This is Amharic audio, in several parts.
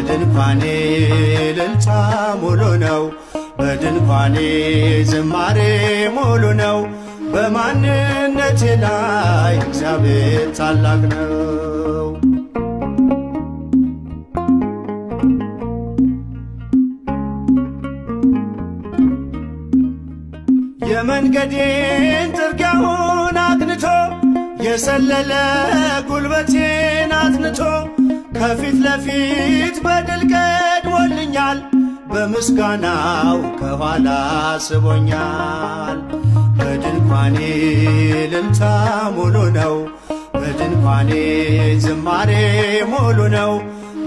በድንኳኔ እልልታ ሙሉ ነው። በድንኳኔ ዝማሬ ሙሉ ነው። በማንነቴ ላይ እግዚአብሔር ታላቅ ነው። የመንገዴን ጥርጊያውን አቅንቶ የሰለለ ጉልበቴን አትንቶ ከፊት ለፊት በድል ቀድሞልኛል። በምስጋናው ከኋላ ስቦኛል። በድንኳኔ እልልታ ሙሉ ነው። በድንኳኔ ዝማሬ ሙሉ ነው።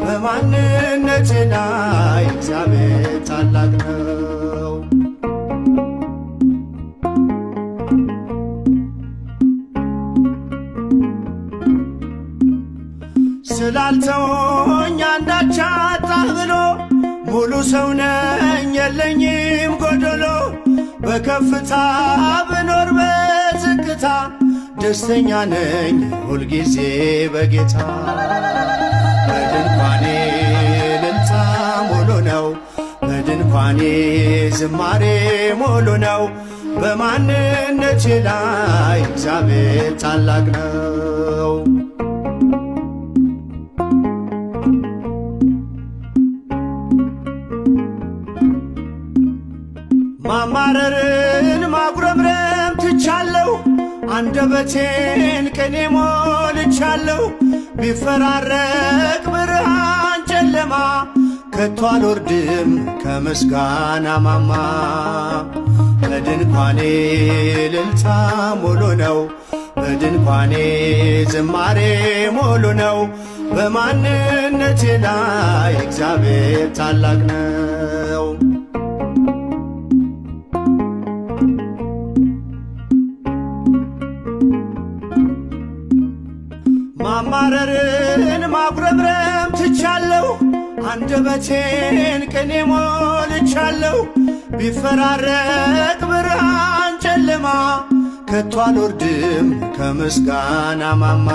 በማንነቴ ላይ እግዚአብሔር ታላቅ ነው። ስላልተወኝ አንዳች አጣህ ብሎ ሙሉ ሰው ነኝ የለኝም ጎደሎ። በከፍታ ብኖር በዝቅታ ደስተኛ ነኝ ሁልጊዜ በጌታ። በድንኳኔ እልልታ ሙሉ ነው። በድንኳኔ ዝማሬ ሙሉ ነው። በማንነቴ ላይ እግዚአብሔር ታላቅ ነው። ማማረርን ማጉረምረም ትቻለሁ። አንደበቴን ቅኔ ሞልቻለሁ። ቢፈራረቅ ብርሃን ጨለማ ከቶ አልወርድም ከምስጋና ማማ። በድንኳኔ እልልታ ሙሉ ነው። በድንኳኔ ዝማሬ ሙሉ ነው። በማንነቴ ላይ እግዚአብሔር ታላቅ ነው። ማማረርን ማጉረምረም ትቻለሁ። አንደበቴን ቅኔ ሞልቻለሁ። ቢፈራረቅ ብርሃን ጨለማ ከቶ አልወርድም ከምስጋና ማማ።